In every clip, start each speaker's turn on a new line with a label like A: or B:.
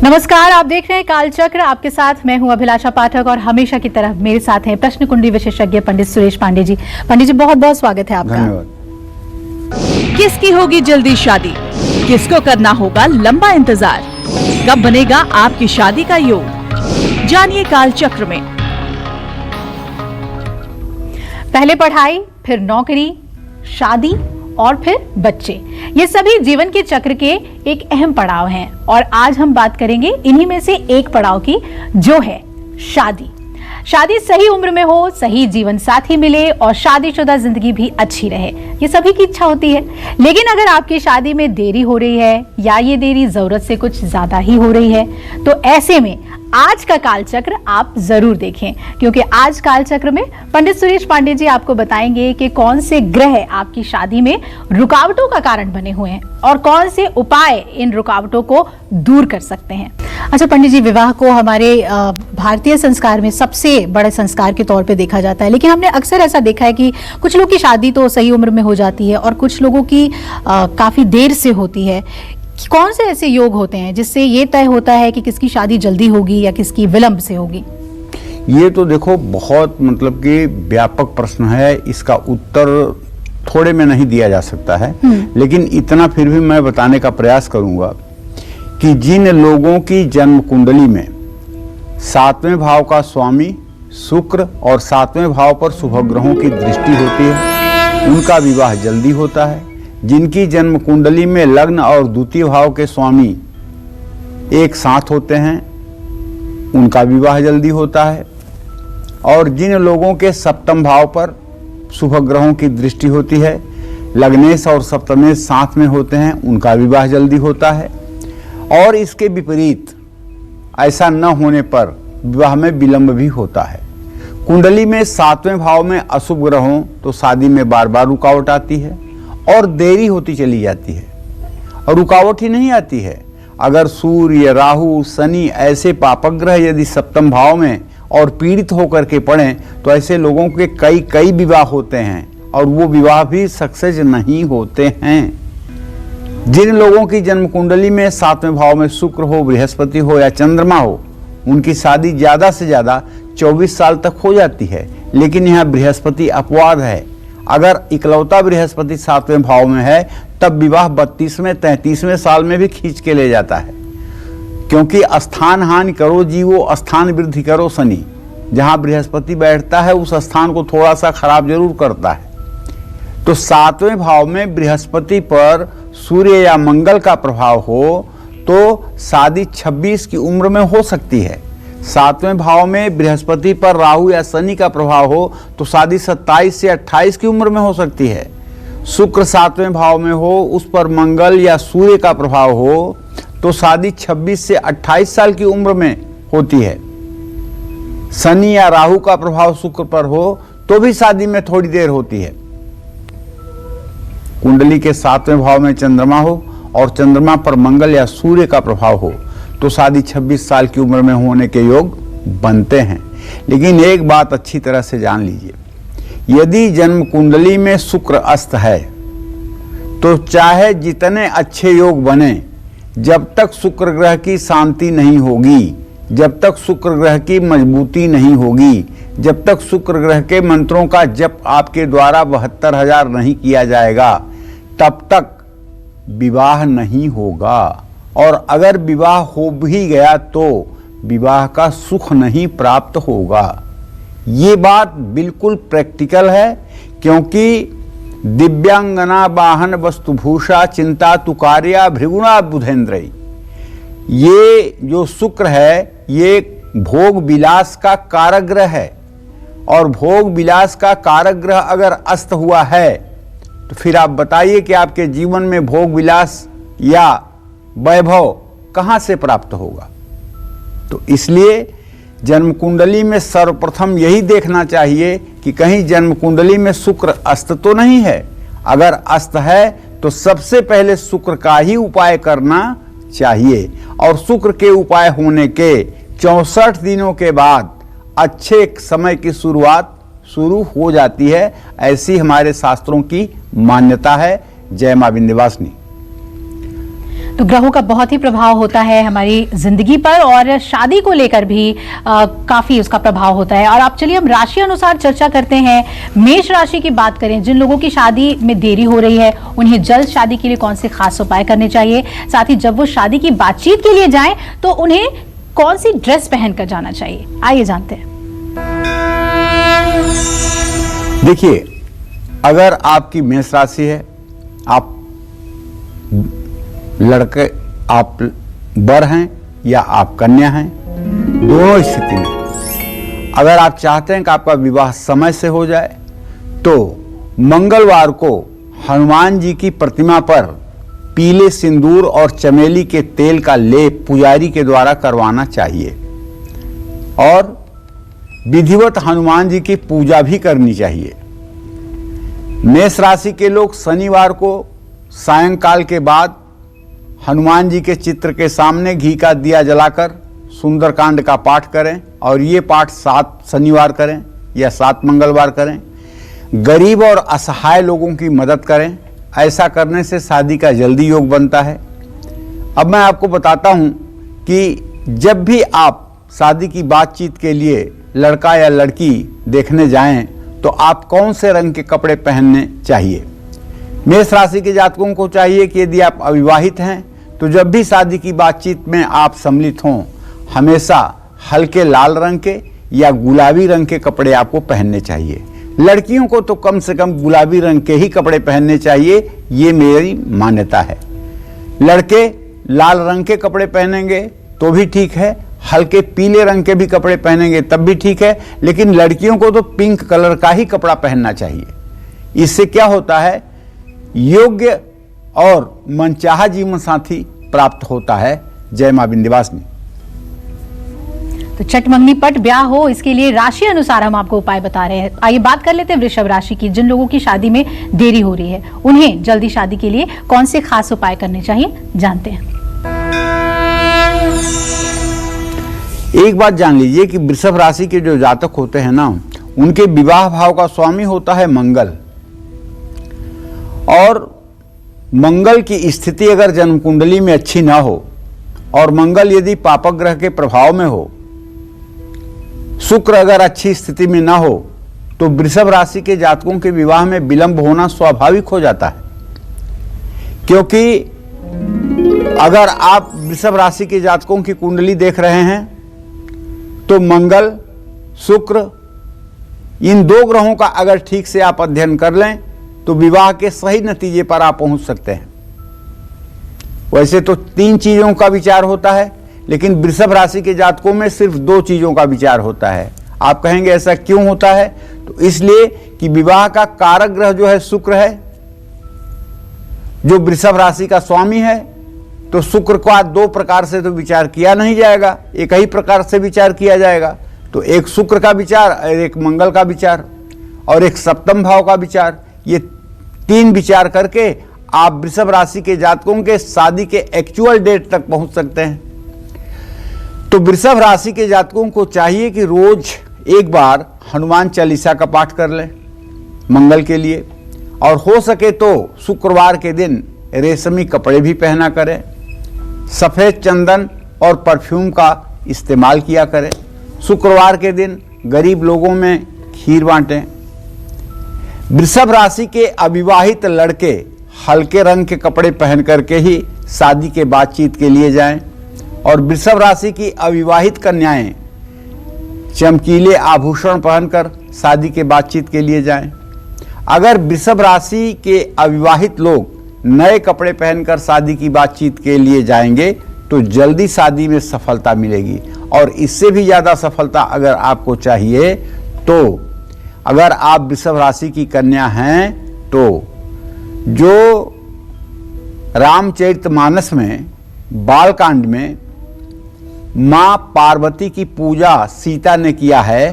A: नमस्कार, आप देख रहे हैं कालचक्र। आपके साथ मैं हूं अभिलाषा पाठक और हमेशा की तरह मेरे साथ हैं प्रश्न कुंडली विशेषज्ञ पंडित सुरेश पांडे जी। पंडित जी, बहुत बहुत स्वागत है आपका।
B: धन्यवाद। किसकी होगी जल्दी शादी, किसको करना होगा लंबा इंतजार, कब बनेगा आपकी शादी का योग, जानिए कालचक्र में।
A: पहले पढ़ाई, फिर नौकरी, शादी और फिर बच्चे, ये सभी जीवन के चक्र के एक अहम पड़ाव हैं और आज हम बात करेंगे इन्हीं में से एक पड़ाव की, जो है शादी। शादी सही उम्र में हो, सही जीवन साथी मिले और शादीशुदा जिंदगी भी अच्छी रहे, ये सभी की इच्छा होती है। लेकिन अगर आपकी शादी में देरी हो रही है या ये देरी जरूरत से कुछ ज्यादा ही हो रही है, तो ऐसे में आज का कालचक्र आप जरूर देखें, क्योंकि आज कालचक्र में पंडित सुरेश पांडे जी आपको बताएंगे कि कौन से ग्रह आपकी शादी में रुकावटों का कारण बने हुए हैं और कौन से उपाय इन रुकावटों को दूर कर सकते हैं। अच्छा पंडित जी, विवाह को हमारे भारतीय संस्कार में सबसे बड़े संस्कार के तौर पे देखा जाता है, लेकिन हमने अक्सर ऐसा देखा है कि कुछ लोग की शादी तो सही उम्र में हो जाती है और कुछ लोगों की काफी देर से होती है। कौन से ऐसे योग होते हैं जिससे ये तय होता है कि किसकी शादी जल्दी होगी या किसकी विलंब से होगी?
C: ये तो देखो बहुत मतलब कि व्यापक प्रश्न है, इसका उत्तर थोड़े में नहीं दिया जा सकता है, लेकिन इतना फिर भी मैं बताने का प्रयास करूंगा कि जिन लोगों की जन्म कुंडली में 7वें भाव का स्वामी शुक्र और 7वें भाव पर शुभ ग्रहों की दृष्टि होती है, उनका विवाह जल्दी होता है। जिनकी जन्म कुंडली में लग्न और द्वितीय भाव के स्वामी एक साथ होते हैं, उनका विवाह जल्दी होता है। और जिन लोगों के सप्तम भाव पर शुभ ग्रहों की दृष्टि होती है, लग्नेश और सप्तमेश साथ में होते हैं, उनका विवाह जल्दी होता है। और इसके विपरीत ऐसा न होने पर विवाह में विलंब भी होता है। कुंडली में 7वें भाव में अशुभ ग्रह हों तो शादी में बार बार रुकावट आती है और देरी होती चली जाती है। और रुकावट ही नहीं आती है, अगर सूर्य, राहु, शनि ऐसे पापक ग्रह यदि सप्तम भाव में और पीड़ित होकर के पड़े तो ऐसे लोगों के कई विवाह होते हैं और वो विवाह भी सक्सेस नहीं होते हैं। जिन लोगों की जन्म कुंडली में 7वें भाव में शुक्र हो, बृहस्पति हो या चंद्रमा हो, उनकी शादी ज्यादा से ज्यादा 24 साल तक हो जाती है। लेकिन यहाँ बृहस्पति अपवाद है, अगर इकलौता बृहस्पति 7वें भाव में है तब विवाह 32वें 33वें साल में भी खींच के ले जाता है, क्योंकि स्थान हानि करो जीवो स्थान वृद्धि करो शनि, जहां बृहस्पति बैठता है उस स्थान को थोड़ा सा खराब जरूर करता है। तो 7वें भाव में बृहस्पति पर सूर्य या मंगल का प्रभाव हो तो शादी 26 की उम्र में हो सकती है। 7वें भाव में बृहस्पति पर राहु या शनि का प्रभाव हो तो शादी 27 से 28 की उम्र में हो सकती है। शुक्र 7वें भाव में हो, उस पर मंगल या सूर्य का प्रभाव हो तो शादी 26 से 28 साल की उम्र में होती है। शनि या राहु का प्रभाव शुक्र पर हो तो भी शादी में थोड़ी देर होती है। कुंडली के 7वें भाव में चंद्रमा हो और चंद्रमा पर मंगल या सूर्य का प्रभाव हो तो शादी 26 साल की उम्र में होने के योग बनते हैं। लेकिन एक बात अच्छी तरह से जान लीजिए, यदि जन्म कुंडली में शुक्र अस्त है तो चाहे जितने अच्छे योग बने, जब तक शुक्र ग्रह की शांति नहीं होगी, जब तक शुक्र ग्रह की मजबूती नहीं होगी, जब तक शुक्र ग्रह के मंत्रों का जप आपके द्वारा 72,000 नहीं किया जाएगा, तब तक विवाह नहीं होगा। और अगर विवाह हो भी गया तो विवाह का सुख नहीं प्राप्त होगा। ये बात बिल्कुल प्रैक्टिकल है, क्योंकि दिव्यांगना वाहन वस्तुभूषा चिंता तुकार्या भृगुणा बुधेंद्र, ये जो शुक्र है ये भोग विलास का कारक ग्रह है। और भोग विलास का कारक ग्रह अगर अस्त हुआ है तो फिर आप बताइए कि आपके जीवन में भोग विलास या वैभव कहां से प्राप्त होगा। तो इसलिए जन्म कुंडली में सर्वप्रथम यही देखना चाहिए कि कहीं जन्म कुंडली में शुक्र अस्त तो नहीं है। अगर अस्त है तो सबसे पहले शुक्र का ही उपाय करना चाहिए। और शुक्र के उपाय होने के 64 दिनों के बाद अच्छे समय की शुरुआत शुरू हो जाती है, ऐसी हमारे शास्त्रों की मान्यता है। जय मां विंध्यवासिनी।
A: तो ग्रहों का बहुत ही प्रभाव होता है हमारी जिंदगी पर और शादी को लेकर भी काफी उसका प्रभाव होता है। और आप चलिए हम राशि अनुसार चर्चा करते हैं। मेष राशि की बात करें, जिन लोगों की शादी में देरी हो रही है उन्हें जल्द शादी के लिए कौन से खास उपाय करने चाहिए, साथ ही जब वो शादी की बातचीत के लिए जाएं तो उन्हें कौन सी ड्रेस पहनकर जाना चाहिए, आइए जानते हैं।
C: देखिए, अगर आपकी मेष राशि है, आप लड़के, आप वर हैं या आप कन्या हैं, दोनों स्थिति में अगर आप चाहते हैं कि आपका विवाह समय से हो जाए तो मंगलवार को हनुमान जी की प्रतिमा पर पीले सिंदूर और चमेली के तेल का लेप पुजारी के द्वारा करवाना चाहिए और विधिवत हनुमान जी की पूजा भी करनी चाहिए। मेष राशि के लोग शनिवार को सायंकाल के बाद हनुमान जी के चित्र के सामने घी का दिया जलाकर सुंदरकांड का पाठ करें और ये पाठ 7 शनिवार करें या 7 मंगलवार करें। गरीब और असहाय लोगों की मदद करें, ऐसा करने से शादी का जल्दी योग बनता है। अब मैं आपको बताता हूं कि जब भी आप शादी की बातचीत के लिए लड़का या लड़की देखने जाएं तो आप कौन से रंग के कपड़े पहनने चाहिए। मेष राशि के जातकों को चाहिए कि यदि आप अविवाहित हैं तो जब भी शादी की बातचीत में आप सम्मिलित हों, हमेशा हल्के लाल रंग के या गुलाबी रंग के कपड़े आपको पहनने चाहिए। लड़कियों को तो कम से कम गुलाबी रंग के ही कपड़े पहनने चाहिए, ये मेरी मान्यता है। लड़के लाल रंग के कपड़े पहनेंगे तो भी ठीक है, हल्के पीले रंग के भी कपड़े पहनेंगे तब भी ठीक है, लेकिन लड़कियों को तो पिंक कलर का ही कपड़ा पहनना चाहिए। इससे क्या होता है, योग्य और मनचाहा जीवन साथी प्राप्त होता है। जय मां विंध्यवासिनी।
A: तो छठ मंगनी पट ब्याह हो, इसके लिए राशि अनुसार हम आपको उपाय बता रहे हैं। आइए बात कर लेते हैं वृषभ राशि की। जिन लोगों की शादी में देरी हो रही है उन्हें जल्दी शादी के लिए कौन से खास उपाय करने चाहिए, जानते हैं।
C: एक बात जान लीजिए कि वृषभ राशि के जो जातक होते हैं ना, उनके विवाह भाव का स्वामी होता है मंगल, और मंगल की स्थिति अगर जन्म कुंडली में अच्छी ना हो और मंगल यदि पापक ग्रह के प्रभाव में हो, शुक्र अगर अच्छी स्थिति में ना हो, तो वृषभ राशि के जातकों के विवाह में विलंब होना स्वाभाविक हो जाता है। क्योंकि अगर आप वृषभ राशि के जातकों की कुंडली देख रहे हैं तो मंगल, शुक्र, इन 2 ग्रहों का अगर ठीक से आप अध्ययन कर लें तो विवाह के सही नतीजे पर आप पहुंच सकते हैं। वैसे तो 3 चीजों का विचार होता है, लेकिन वृषभ राशि के जातकों में सिर्फ 2 चीजों का विचार होता है। आप कहेंगे ऐसा क्यों होता है? तो इसलिए कि विवाह का कारक ग्रह जो है शुक्र है, जो वृषभ राशि का स्वामी है। तो शुक्र को आज 2 प्रकार से तो विचार किया नहीं जाएगा, एक ही प्रकार से विचार किया जाएगा। तो एक शुक्र का विचार, एक मंगल का विचार और एक सप्तम भाव का विचार, ये 3 विचार करके आप वृषभ राशि के जातकों के शादी के एक्चुअल डेट तक पहुंच सकते हैं। तो वृषभ राशि के जातकों को चाहिए कि रोज एक बार हनुमान चालीसा का पाठ कर लें मंगल के लिए, और हो सके तो शुक्रवार के दिन रेशमी कपड़े भी पहना करें, सफेद चंदन और परफ्यूम का इस्तेमाल किया करें। शुक्रवार के दिन गरीब लोगों में खीर बांटें। वृषभ राशि के अविवाहित लड़के हल्के रंग के कपड़े पहन करके ही शादी के बातचीत के लिए जाएं, और वृषभ राशि की अविवाहित कन्याएं चमकीले आभूषण पहनकर शादी के बातचीत के लिए जाएं। अगर वृषभ राशि के अविवाहित लोग नए कपड़े पहनकर शादी की बातचीत के लिए जाएंगे तो जल्दी शादी में सफलता मिलेगी। और इससे भी ज़्यादा सफलता अगर आपको चाहिए तो अगर आप वृषभ राशि की कन्या हैं तो जो रामचरितमानस में बालकांड में माँ पार्वती की पूजा सीता ने किया है,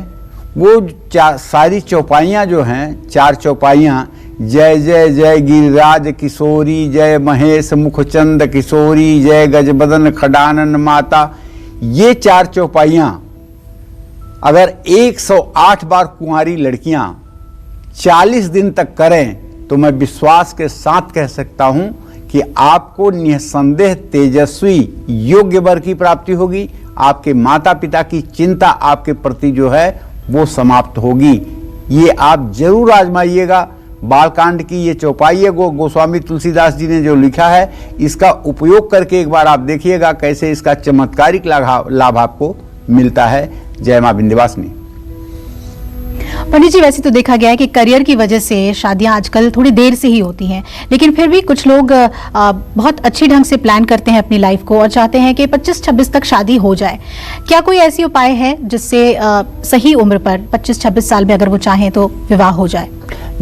C: वो सारी चौपाइयाँ जो हैं, 4 चौपाइयाँ, जय जय जय गिरिराज किशोरी, जय महेश मुखचंद किशोरी, जय गजबदन खडानन माता, ये 4 चौपाइयाँ अगर 108 बार कुंवारी लड़कियाँ 40 दिन तक करें तो मैं विश्वास के साथ कह सकता हूँ कि आपको निसंदेह तेजस्वी योग्य वर की प्राप्ति होगी। आपके माता पिता की चिंता आपके प्रति जो है वो समाप्त होगी। ये आप जरूर आजमाइएगा। बालकांड की ये चौपाई है गोस्वामी तुलसीदास जी ने जो लिखा है, इसका उपयोग करके एक बार आप देखिएगा कैसे इसका चमत्कारिक लाभ आपको मिलता है। जय मां विंध्यवासिनी।
A: पंडित जी, वैसे तो देखा गया है कि करियर की वजह से शादियां आजकल थोड़ी देर से ही होती हैं, लेकिन फिर भी कुछ लोग बहुत अच्छी ढंग से प्लान करते हैं अपनी लाइफ को और चाहते हैं कि 25-26 तक शादी हो जाए। क्या कोई ऐसी उपाय है जिससे सही उम्र पर 25-26 साल में अगर वो चाहें तो विवाह हो जाए?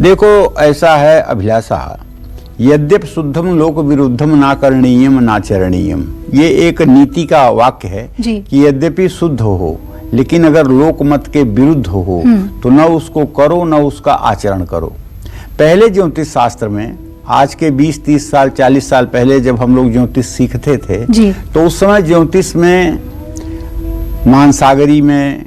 C: देखो, ऐसा है अभिलाषा, यद्यप शुद्धम लोक विरुद्धम ना करणीयम ना चरणीयम, ये एक नीति का वाक्य है कि यद्यपि शुद्ध हो लेकिन अगर लोकमत के विरुद्ध हो तो न उसको करो न उसका आचरण करो। पहले ज्योतिष शास्त्र में, आज के 20-30 साल 40 साल पहले जब हम लोग ज्योतिष सीखते थे तो उस समय ज्योतिष में मानसागरी में,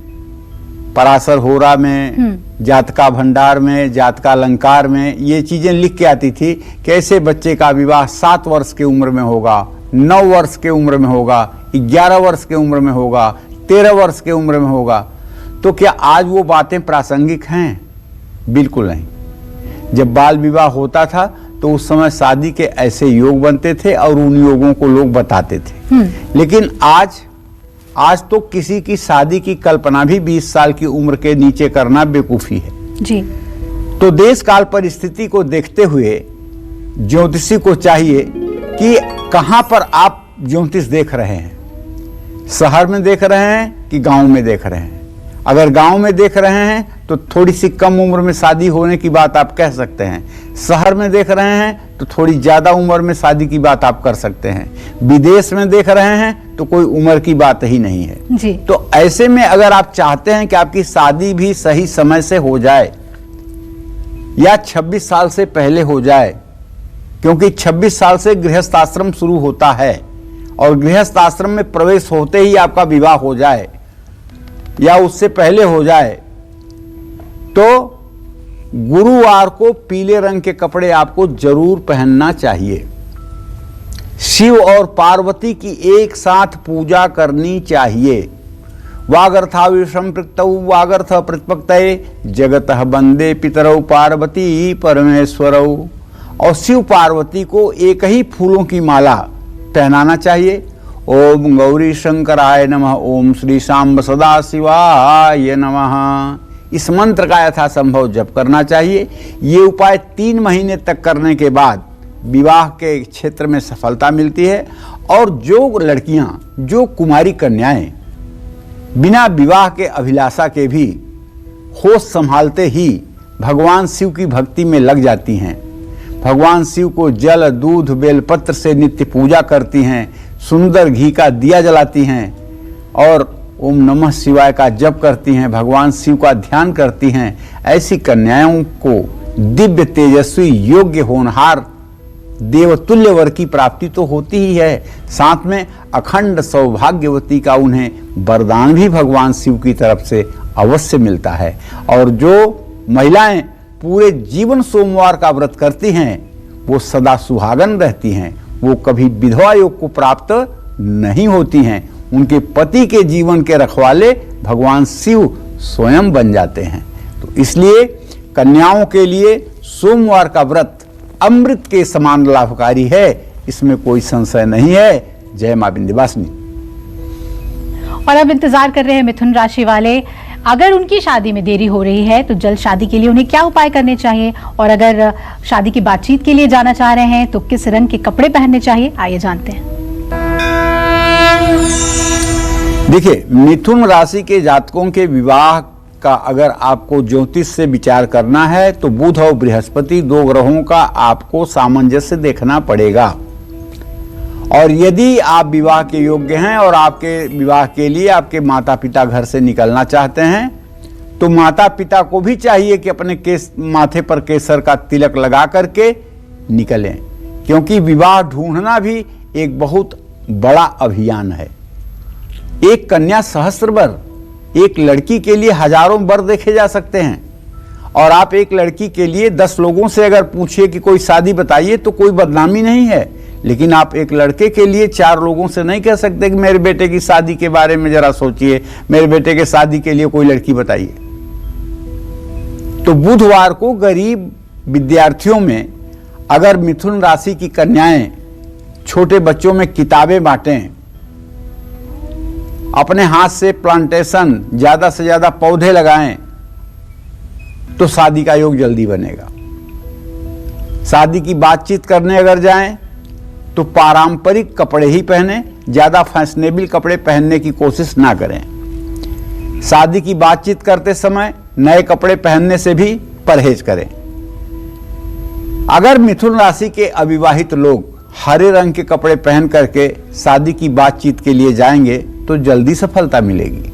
C: पराशर होरा में, जातका भंडार में, जातका अलंकार में ये चीजें लिख के आती थी कि ऐसे बच्चे का विवाह 7 वर्ष की उम्र में होगा, 9 वर्ष के उम्र में होगा, 11 वर्ष के उम्र में होगा, 13 वर्ष के उम्र में होगा। तो क्या आज वो बातें प्रासंगिक हैं? बिल्कुल नहीं। जब बाल विवाह होता था तो उस समय शादी के ऐसे योग बनते थे और उन योगों को लोग बताते थे। लेकिन आज तो किसी की शादी की कल्पना भी 20 साल की उम्र के नीचे करना बेवकूफी है
A: जी।
C: तो देश काल परिस्थिति को देखते हुए ज्योतिषी को चाहिए कि कहां पर आप ज्योतिष देख रहे हैं, शहर में देख रहे हैं कि गांव में देख रहे हैं। अगर गांव में देख रहे हैं तो थोड़ी सी कम उम्र में शादी होने की बात आप कह सकते हैं, शहर में देख रहे हैं तो थोड़ी ज्यादा उम्र में शादी की बात आप कर सकते हैं, विदेश में देख रहे हैं तो कोई उम्र की बात ही नहीं है
A: जी।
C: तो ऐसे में अगर आप चाहते हैं कि आपकी शादी भी सही समय से हो जाए या 26 साल से पहले हो जाए, क्योंकि 26 साल से गृहस्थ आश्रम शुरू होता है और गृहस्थ आश्रम में प्रवेश होते ही आपका विवाह हो जाए या उससे पहले हो जाए तो गुरुवार को पीले रंग के कपड़े आपको जरूर पहनना चाहिए। शिव और पार्वती की एक साथ पूजा करनी चाहिए। वागर्थाविषम पृक्तौ वागर्थ प्रतिपक्तये जगतः वंदे पितरौ पार्वती परमेश्वरौ। और शिव पार्वती को एक ही फूलों की माला पहनाना चाहिए। ओम गौरी शंकराय नमः, ओम श्री सांब सदा शिवाय नमः। इस मंत्र का यथासंभव जप करना चाहिए। ये उपाय 3 महीने तक करने के बाद विवाह के क्षेत्र में सफलता मिलती है। और जो लड़कियां, जो कुमारी कन्याएं बिना विवाह के अभिलाषा के भी होश संभालते ही भगवान शिव की भक्ति में लग जाती हैं, भगवान शिव को जल दूध बेलपत्र से नित्य पूजा करती हैं, सुंदर घी का दिया जलाती हैं और ओम नमः शिवाय का जप करती हैं, भगवान शिव का ध्यान करती हैं, ऐसी कन्याओं को दिव्य तेजस्वी योग्य होनहार देवतुल्य वर की प्राप्ति तो होती ही है, साथ में अखंड सौभाग्यवती का उन्हें वरदान भी भगवान शिव की तरफ से अवश्य मिलता है। और जो महिलाएं पूरे जीवन सोमवार का व्रत करती हैं वो सदा सुहागन रहती हैं, वो कभी विधवा योग को प्राप्त नहीं होती हैं। उनके पति के जीवन के रखवाले भगवान शिव स्वयं बन जाते हैं। तो इसलिए कन्याओं के लिए सोमवार का व्रत अमृत के समान लाभकारी है, इसमें कोई संशय नहीं है। जय मां विंध्यवासिनी।
A: और अब इंतजार कर रहे हैं मिथुन राशि वाले, अगर उनकी शादी में देरी हो रही है तो जल्द शादी के लिए उन्हें क्या उपाय करने चाहिए, और अगर शादी की बातचीत के लिए जाना चाह रहे हैं तो किस रंग के कपड़े पहनने चाहिए, आइए जानते हैं।
C: देखिए, मिथुन राशि के जातकों के विवाह का अगर आपको ज्योतिष से विचार करना है तो बुध और बृहस्पति 2 ग्रहों का आपको सामंजस्य देखना पड़ेगा। और यदि आप विवाह के योग्य हैं और आपके विवाह के लिए आपके माता पिता घर से निकलना चाहते हैं तो माता पिता को भी चाहिए कि अपने माथे पर केसर का तिलक लगा करके निकलें, क्योंकि विवाह ढूंढना भी एक बहुत बड़ा अभियान है। एक कन्या सहस्त्र वर, एक लड़की के लिए हजारों वर देखे जा सकते हैं। और आप एक लड़की के लिए 10 लोगों से अगर पूछिए कि कोई शादी बताइए तो कोई बदनामी नहीं है, लेकिन आप एक लड़के के लिए 4 लोगों से नहीं कह सकते कि मेरे बेटे की शादी के बारे में जरा सोचिए, मेरे बेटे के शादी के लिए कोई लड़की बताइए। तो बुधवार को गरीब विद्यार्थियों में अगर मिथुन राशि की कन्याएं छोटे बच्चों में किताबें बांटें, अपने हाथ से प्लांटेशन ज्यादा से ज्यादा पौधे लगाएं, तो शादी का योग जल्दी बनेगा। शादी की बातचीत करने अगर जाएं तो पारंपरिक कपड़े ही पहने, ज्यादा फैशनेबल कपड़े पहनने की कोशिश ना करें। शादी की बातचीत करते समय नए कपड़े पहनने से भी परहेज करें। अगर मिथुन राशि के अविवाहित लोग हरे रंग के कपड़े पहन करके शादी की बातचीत के लिए जाएंगे तो जल्दी सफलता मिलेगी।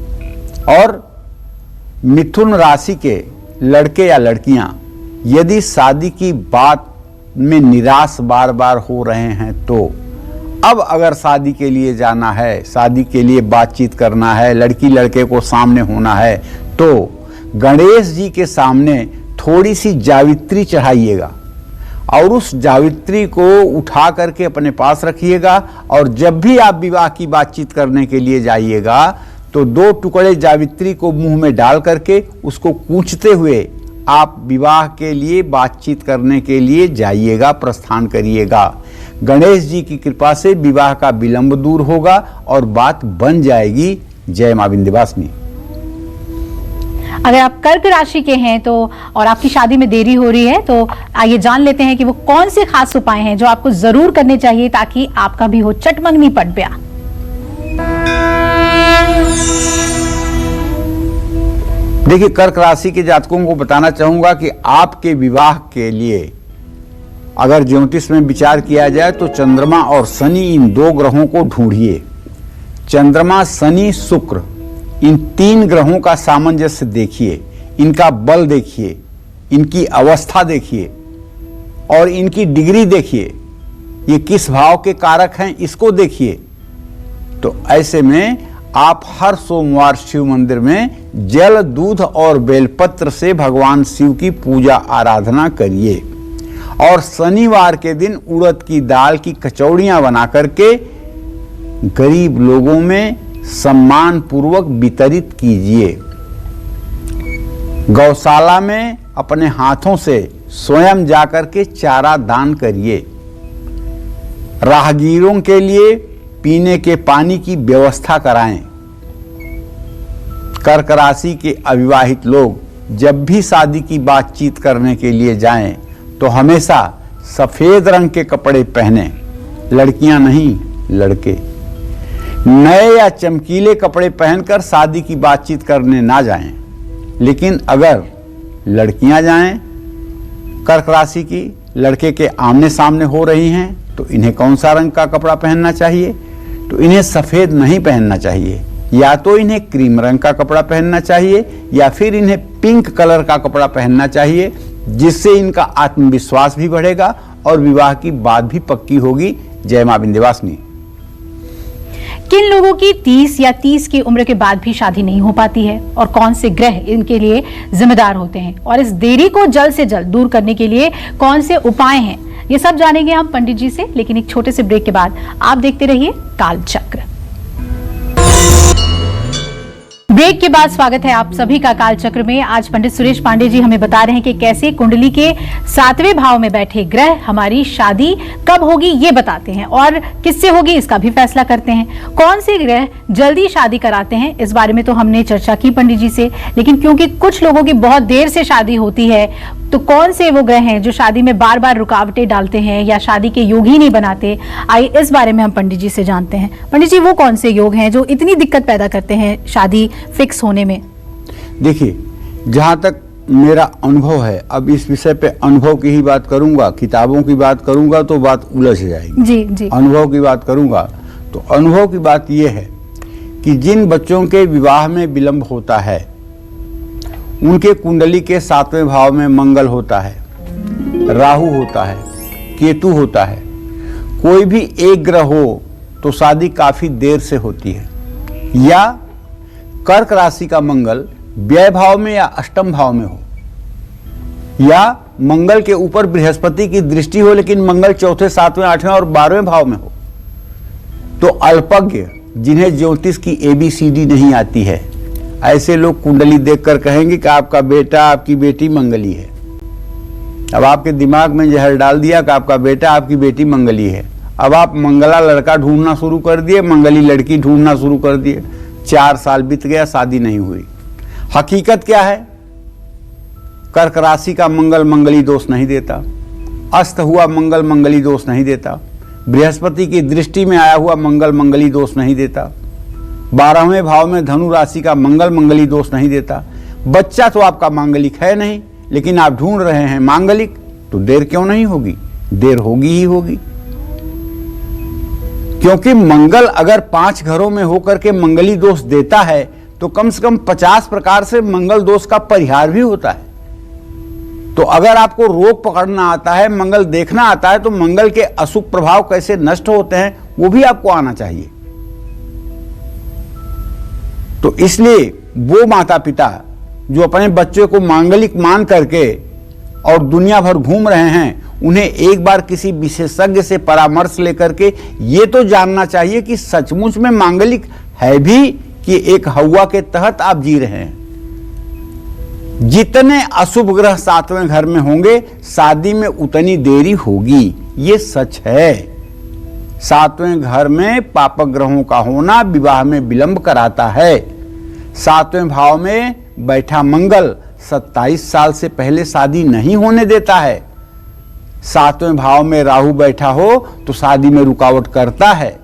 C: और मिथुन राशि के लड़के या लड़कियां यदि शादी की बात में निराश बार बार हो रहे हैं, तो अब अगर शादी के लिए जाना है, शादी के लिए बातचीत करना है, लड़की लड़के को सामने होना है, तो गणेश जी के सामने थोड़ी सी जावित्री चढ़ाइएगा और उस जावित्री को उठा करके अपने पास रखिएगा। और जब भी आप विवाह की बातचीत करने के लिए जाइएगा तो 2 टुकड़े जावित्री को मुंह में डाल करके उसको कूचते हुए आप विवाह के लिए बातचीत करने के लिए जाइएगा, प्रस्थान करिएगा। गणेश जी की कृपा से विवाह का विलंब दूर होगा और बात बन जाएगी। जय मां विंध्यवासिनी।
A: अगर आप कर्क राशि के हैं तो और आपकी शादी में देरी हो रही है, तो आइए जान लेते हैं कि वो कौन से खास उपाय हैं जो आपको जरूर करने चाहिए ताकि आपका भी हो चटमंगनी पट ब्याह।
C: देखिए, कर्क राशि के जातकों को बताना चाहूंगा कि आपके विवाह के लिए अगर ज्योतिष में विचार किया जाए तो चंद्रमा और शनि, इन 2 ग्रहों को ढूंढिए। चंद्रमा, शनि, शुक्र, इन 3 ग्रहों का सामंजस्य देखिए, इनका बल देखिए, इनकी अवस्था देखिए और इनकी डिग्री देखिए, ये किस भाव के कारक हैं इसको देखिए। तो ऐसे में आप हर सोमवार शिव मंदिर में जल, दूध और बेलपत्र से भगवान शिव की पूजा आराधना करिए। और शनिवार के दिन उड़द की दाल की कचौड़ियां बना करके गरीब लोगों में सम्मान पूर्वक वितरित कीजिए। गौशाला में अपने हाथों से स्वयं जाकर के चारा दान करिए। राहगीरों के लिए पीने के पानी की व्यवस्था कराएं। कर्क राशि के अविवाहित लोग जब भी शादी की बातचीत करने के लिए जाएं तो हमेशा सफेद रंग के कपड़े पहने, लड़कियां नहीं लड़के। नए या चमकीले कपड़े पहनकर शादी की बातचीत करने ना जाएं। लेकिन अगर लड़कियां जाएं कर्क राशि की, लड़के के आमने सामने हो रही हैं, तो इन्हें कौन सा रंग का कपड़ा पहनना चाहिए? तो इन्हें सफेद नहीं पहनना चाहिए, या तो इन्हें क्रीम रंग का कपड़ा पहनना चाहिए या फिर इन्हें पिंक कलर का कपड़ा पहनना चाहिए, जिससे इनका आत्मविश्वास भी बढ़ेगा और विवाह की बात भी पक्की होगी। जय मां विंध्यवासिनी।
A: किन लोगों की 30 या 30 की उम्र के बाद भी शादी नहीं हो पाती है और कौन से ग्रह इनके लिए जिम्मेदार होते हैं, और इस देरी को जल्द से जल्द दूर करने के लिए कौन से उपाय हैं, ये सब जानेंगे हम पंडित जी से। लेकिन एक छोटे से ब्रेक के बाद आप देखते रहिए कालचक्र। ब्रेक के बाद स्वागत है आप सभी का कालचक्र में। आज पंडित सुरेश पांडे जी हमें बता रहे हैं कि कैसे कुंडली के 7वें भाव में बैठे ग्रह हमारी शादी कब होगी ये बताते हैं, और किससे होगी इसका भी फैसला करते हैं। कौन से ग्रह जल्दी शादी कराते हैं, इस बारे में तो हमने चर्चा की पंडित जी से। लेकिन क्योंकि कुछ लोगों की बहुत देर से शादी होती है, तो कौन से वो ग्रह हैं जो शादी में बार बार रुकावटें डालते हैं या शादी के योग ही नहीं बनाते, आइए इस बारे में हम पंडित जी से जानते हैं। पंडित जी, वो कौन से योग हैं जो इतनी दिक्कत पैदा करते हैं शादी फिक्स होने में?
C: देखिए, जहां तक मेरा अनुभव है, अब इस विषय पे अनुभव की ही बात करूंगा, किताबों की बात करूंगा तो बात उलझ जाएगी।
A: जी जी।
C: अनुभव की बात करूंगा तो अनुभव की बात यह है कि जिन बच्चों के विवाह में विलंब होता है, उनके कुंडली के 7वें भाव में मंगल होता है, राहु होता है, केतु होता है। कोई भी एक ग्रह हो तो शादी काफी देर से होती है। या कर्क राशि का मंगल व्यय भाव में या अष्टम भाव में हो, या मंगल के ऊपर बृहस्पति की दृष्टि हो लेकिन मंगल चौथे, सातवें, आठवें और 12वें भाव में हो, तो अल्पज्ञ जिन्हें ज्योतिष की ABCD नहीं आती है, ऐसे लोग कुंडली देखकर कहेंगे कि आपका बेटा, आपकी बेटी मंगली है। अब आपके दिमाग में जहर डाल दिया कि आपका बेटा, आपकी बेटी मंगली है। अब आप मंगला लड़का ढूंढना शुरू कर दिए, मंगली लड़की ढूंढना शुरू कर दिए। 4 साल बीत गया, शादी नहीं हुई। हकीकत क्या है? कर्क राशि का मंगल मंगली दोष नहीं देता, अस्त हुआ मंगल मंगली दोष नहीं देता, बृहस्पति की दृष्टि में आया हुआ मंगल मंगली दोष नहीं देता, 12वें भाव में धनु राशि का मंगल मंगली दोष नहीं देता। बच्चा तो आपका मांगलिक है नहीं, लेकिन आप ढूंढ रहे हैं मांगलिक, तो देर क्यों नहीं होगी? देर होगी ही होगी, क्योंकि मंगल अगर 5 घरों में होकर के मंगली दोष देता है तो कम से कम 50 प्रकार से मंगल दोष का परिहार भी होता है। तो अगर आपको रोग पकड़ना आता है, मंगल देखना आता है, तो मंगल के अशुभ प्रभाव कैसे नष्ट होते हैं वो भी आपको आना चाहिए। तो इसलिए वो माता पिता जो अपने बच्चों को मांगलिक मान करके और दुनिया भर घूम रहे हैं, उन्हें एक बार किसी विशेषज्ञ से परामर्श लेकर के ये तो जानना चाहिए कि सचमुच में मांगलिक है भी कि एक हवा के तहत आप जी रहे हैं। जितने अशुभ ग्रह 7वें घर में होंगे, शादी में उतनी देरी होगी, ये सच है। 7वें घर में पापक ग्रहों का होना विवाह में विलंब कराता है। 7वें भाव में बैठा मंगल 27 साल से पहले शादी नहीं होने देता है। 7वें भाव में राहु बैठा हो तो शादी में रुकावट करता है।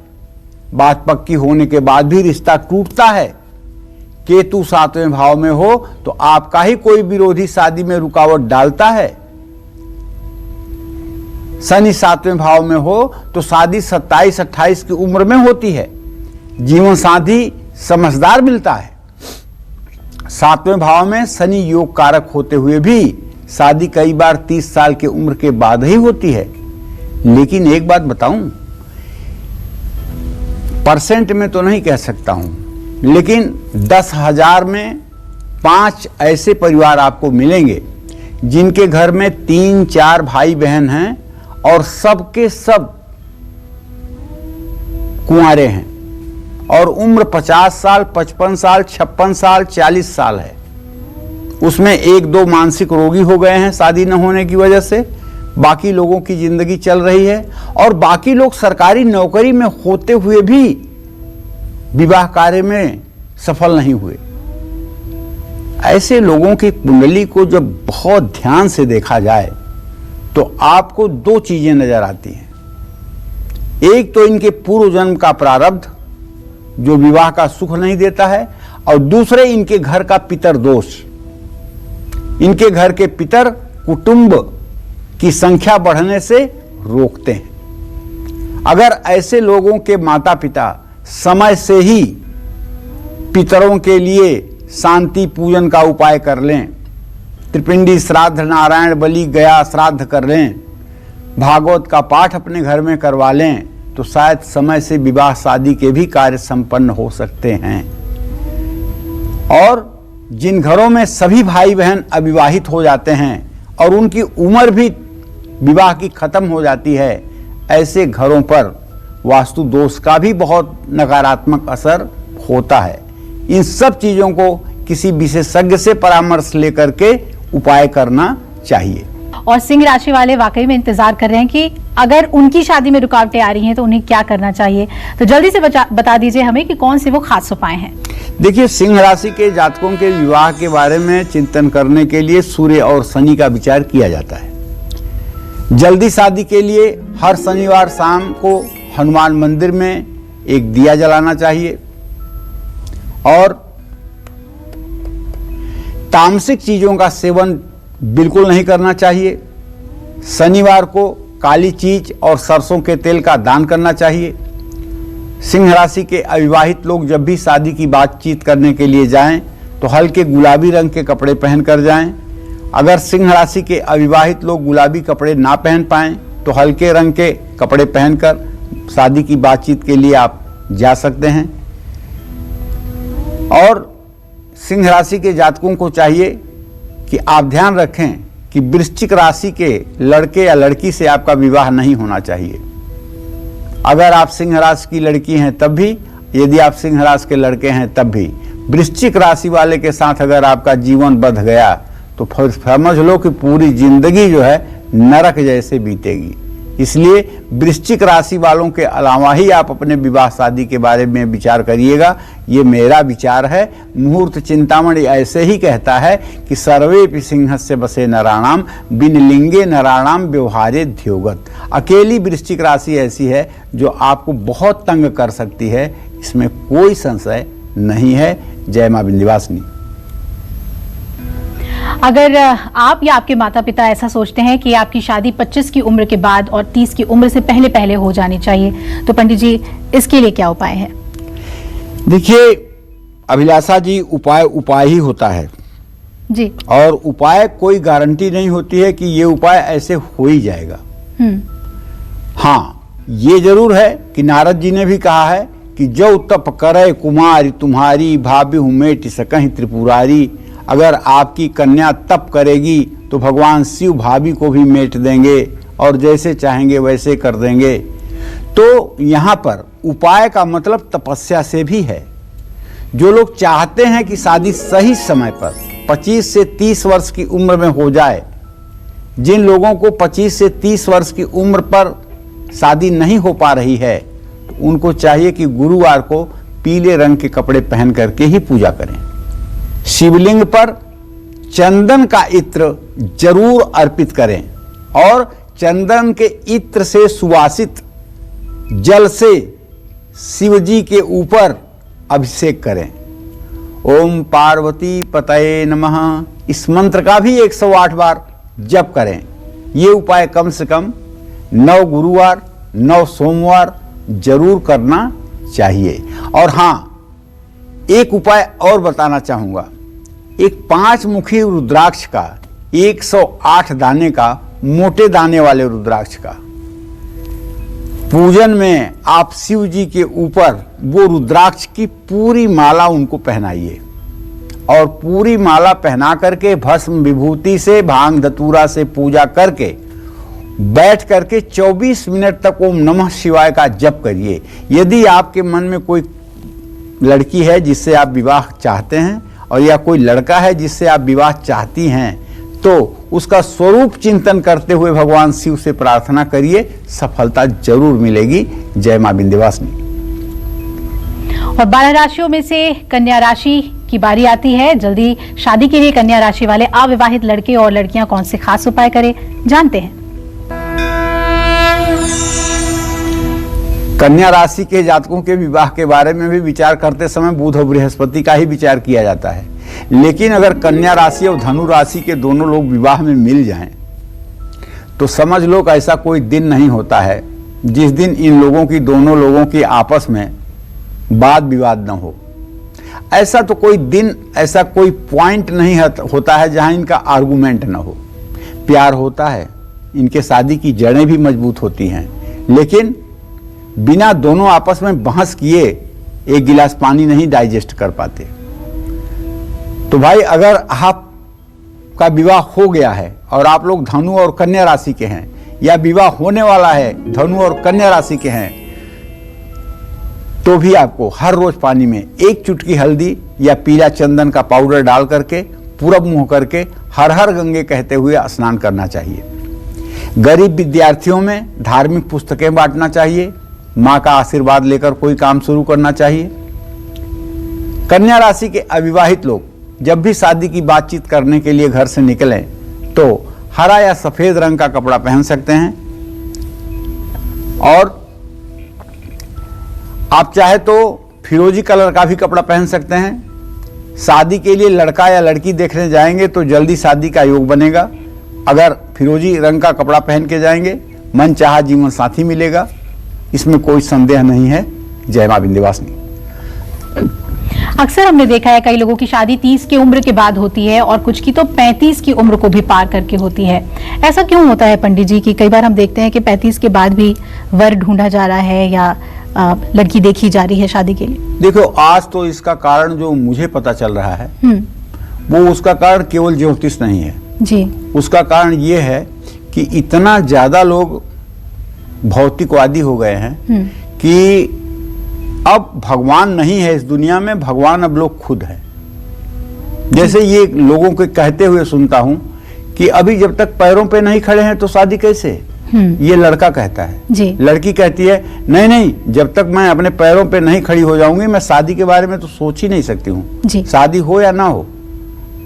C: बात पक्की होने के बाद भी रिश्ता टूटता है। केतु 7वें भाव में हो तो आपका ही कोई विरोधी शादी में रुकावट डालता है। शनि 7वें भाव में हो तो शादी 27-28 की उम्र में होती है। जीवन साथी समझदार मिलता है। 7वें भाव में शनि योग कारक होते हुए भी शादी कई बार 30 साल की उम्र के बाद ही होती है। लेकिन एक बात बताऊं, परसेंट में तो नहीं कह सकता हूं, लेकिन 10,000 में 5 ऐसे परिवार आपको मिलेंगे जिनके घर में 3-4 भाई बहन हैं और सबके सब कुंवारे हैं और उम्र 50 साल, 55 साल, 56 साल, 40 साल है। उसमें 1-2 मानसिक रोगी हो गए हैं शादी न होने की वजह से, बाकी लोगों की जिंदगी चल रही है और बाकी लोग सरकारी नौकरी में होते हुए भी विवाह कार्य में सफल नहीं हुए। ऐसे लोगों की कुंडली को जब बहुत ध्यान से देखा जाए तो आपको 2 चीजें नजर आती हैं। एक तो इनके पूर्व जन्म का प्रारब्ध जो विवाह का सुख नहीं देता है, और दूसरे इनके घर का पितर दोष। इनके घर के पितर कुटुंब की संख्या बढ़ने से रोकते हैं। अगर ऐसे लोगों के माता पिता समय से ही पितरों के लिए शांति पूजन का उपाय कर लें, त्रिपिंडी श्राद्ध, नारायण बलि, गया श्राद्ध कर लें, भागवत का पाठ अपने घर में करवा लें, तो शायद समय से विवाह शादी के भी कार्य संपन्न हो सकते हैं। और जिन घरों में सभी भाई बहन अविवाहित हो जाते हैं और उनकी उम्र भी विवाह की खत्म हो जाती है, ऐसे घरों पर वास्तु दोष का भी बहुत नकारात्मक असर होता है। इन सब चीजों को किसी विशेषज्ञ से परामर्श लेकर के उपाय करना चाहिए।
A: और सिंह राशि वाले वाकई में इंतजार कर रहे हैं कि अगर उनकी शादी में रुकावटें आ रही हैं तो उन्हें क्या करना चाहिए, तो जल्दी से बता दीजिए हमें कि कौन से वो खास उपाय हैं।
C: देखिए, सिंह राशि के जातकों के विवाह के बारे में चिंतन करने के लिए सूर्य और शनि का विचार किया जाता है। जल्दी शादी के लिए हर शनिवार शाम को हनुमान मंदिर में एक दिया जलाना चाहिए और तामसिक चीजों का सेवन बिल्कुल नहीं करना चाहिए। शनिवार को काली चीज और सरसों के तेल का दान करना चाहिए। सिंह राशि के अविवाहित लोग जब भी शादी की बातचीत करने के लिए जाएं तो हल्के गुलाबी रंग के कपड़े पहनकर जाएं। अगर सिंह राशि के अविवाहित लोग गुलाबी कपड़े ना पहन पाएं तो हल्के रंग के कपड़े पहनकर शादी की बातचीत के लिए आप जा सकते हैं। और सिंह राशि के जातकों को चाहिए कि आप ध्यान रखें कि वृश्चिक राशि के लड़के या लड़की से आपका विवाह नहीं होना चाहिए। अगर आप सिंह राशि की लड़की हैं तब भी, यदि आप सिंह राशि के लड़के हैं तब भी, वृश्चिक राशि वाले के साथ अगर आपका जीवन बंध गया तो फिर समझ लो कि पूरी जिंदगी जो है नरक जैसे बीतेगी। इसलिए वृश्चिक राशि वालों के अलावा ही आप अपने विवाह शादी के बारे में विचार करिएगा। ये मेरा विचार है। मुहूर्त चिंतामणि ऐसे ही कहता है कि सर्वेपि सिंहस्य बसे नराणाम बिन लिंगे नराणाम व्यवहारे ध्योगत। अकेली वृश्चिक राशि ऐसी है जो आपको बहुत तंग कर सकती है, इसमें कोई संशय नहीं है। जय मां विंध्यवासिनी।
A: अगर आप या आपके माता पिता ऐसा सोचते हैं कि आपकी शादी 25 की उम्र के बाद और 30 की उम्र से पहले पहले हो जानी चाहिए, तो पंडित जी इसके लिए क्या उपाय है?
C: देखिए अभिलाषा जी, उपाय ही होता है
A: जी।
C: और उपाय कोई गारंटी नहीं होती है कि ये उपाय ऐसे हो ही जाएगा। हाँ, ये जरूर है कि नारद जी ने भी कहा है कि जो तप करे कुमारी तुम्हारी भाभी हुमेट सकहीं त्रिपुरारी। अगर आपकी कन्या तप करेगी तो भगवान शिव भाभी को भी मेट देंगे और जैसे चाहेंगे वैसे कर देंगे। तो यहाँ पर उपाय का मतलब तपस्या से भी है। जो लोग चाहते हैं कि शादी सही समय पर 25 से 30 वर्ष की उम्र में हो जाए, जिन लोगों को 25 से 30 वर्ष की उम्र पर शादी नहीं हो पा रही है, तो उनको चाहिए कि गुरुवार को पीले रंग के कपड़े पहन करके ही पूजा करें। शिवलिंग पर चंदन का इत्र जरूर अर्पित करें और चंदन के इत्र से सुवासित जल से शिव जी के ऊपर अभिषेक करें। ओम पार्वती पतये नमः, इस मंत्र का भी 108 बार जप करें। ये उपाय कम से कम 9 गुरुवार 9 सोमवार जरूर करना चाहिए। और हाँ, एक उपाय और बताना चाहूंगा। एक 5 मुखी रुद्राक्ष का 108 दाने का, मोटे दाने वाले रुद्राक्ष का पूजन में आप शिव जी के ऊपर वो रुद्राक्ष की पूरी माला उनको पहनाइए और पूरी माला पहना करके भस्म विभूति से भांग धतूरा से पूजा करके बैठ करके 24 मिनट तक ओम नमः शिवाय का जप करिए। यदि आपके मन में कोई लड़की है जिससे आप विवाह चाहते हैं और या कोई लड़का है जिससे आप विवाह चाहती हैं, तो उसका स्वरूप चिंतन करते हुए भगवान शिव से प्रार्थना करिए, सफलता जरूर मिलेगी। जय मां विंध्यवासिनी।
A: और 12 राशियों में से कन्या राशि की बारी आती है। जल्दी शादी के लिए कन्या राशि वाले अविवाहित लड़के और लड़कियां कौन से खास उपाय करें, जानते हैं।
C: कन्या राशि के जातकों के विवाह के बारे में भी विचार करते समय बुध और बृहस्पति का ही विचार किया जाता है। लेकिन अगर कन्या राशि और धनु राशि के दोनों लोग विवाह में मिल जाएं, तो समझ लो कि ऐसा कोई दिन नहीं होता है जिस दिन इन लोगों की, दोनों लोगों की आपस में वाद विवाद न हो। ऐसा तो कोई दिन, ऐसा कोई पॉइंट नहीं होता है जहां इनका आर्गुमेंट न हो। प्यार होता है, इनके शादी की जड़ें भी मजबूत होती हैं, लेकिन बिना दोनों आपस में बहस किए एक गिलास पानी नहीं डाइजेस्ट कर पाते। तो भाई, अगर आपका विवाह हो गया है और आप लोग धनु और कन्या राशि के हैं, या विवाह होने वाला है धनु और कन्या राशि के हैं, तो भी आपको हर रोज पानी में 1 चुटकी हल्दी या पीला चंदन का पाउडर डाल करके पूरब मुंह करके हर हर गंगे कहते हुए स्नान करना चाहिए। गरीब विद्यार्थियों में धार्मिक पुस्तकें बांटना चाहिए। मां का आशीर्वाद लेकर कोई काम शुरू करना चाहिए। कन्या राशि के अविवाहित लोग जब भी शादी की बातचीत करने के लिए घर से निकलें, तो हरा या सफेद रंग का कपड़ा पहन सकते हैं। और आप चाहे तो फिरोजी कलर का भी कपड़ा पहन सकते हैं। शादी के लिए लड़का या लड़की देखने जाएंगे तो जल्दी शादी का योग बनेगा। अगर फिरोजी रंग का कपड़ा पहन के जाएंगे, मन चाहा जीवन साथी मिलेगा, इसमें कोई संदेह नहीं है। जय मां विंध्यवासिनी।
A: अक्सर हमने देखा है कई लोगों की शादी 30 की उम्र के बाद होती है और कुछ की तो 35 की उम्र को भी पार करके होती है। ऐसा क्यों होता है पंडित जी कि कई बार हम देखते हैं कि 35 के बाद भी वर ढूंढा जा रहा है या लड़की देखी जा रही है शादी के लिए?
C: देखो, आज तो इसका कारण जो मुझे पता चल रहा है, वो उसका कारण केवल ज्योतिष नहीं है।
A: जी।
C: उसका कारण ये है कि इतना ज्यादा लोग भौतिकवादी हो गए हैं कि अब भगवान नहीं है इस दुनिया में, भगवान अब लोग खुद है। जैसे ये लोगों को कहते हुए सुनता हूं कि अभी जब तक पैरों पे नहीं खड़े हैं तो शादी कैसे, ये लड़का कहता है
A: जी।
C: लड़की कहती है नहीं नहीं, जब तक मैं अपने पैरों पे नहीं खड़ी हो जाऊंगी मैं शादी के बारे में तो सोच ही नहीं सकती हूँ। शादी हो या ना हो,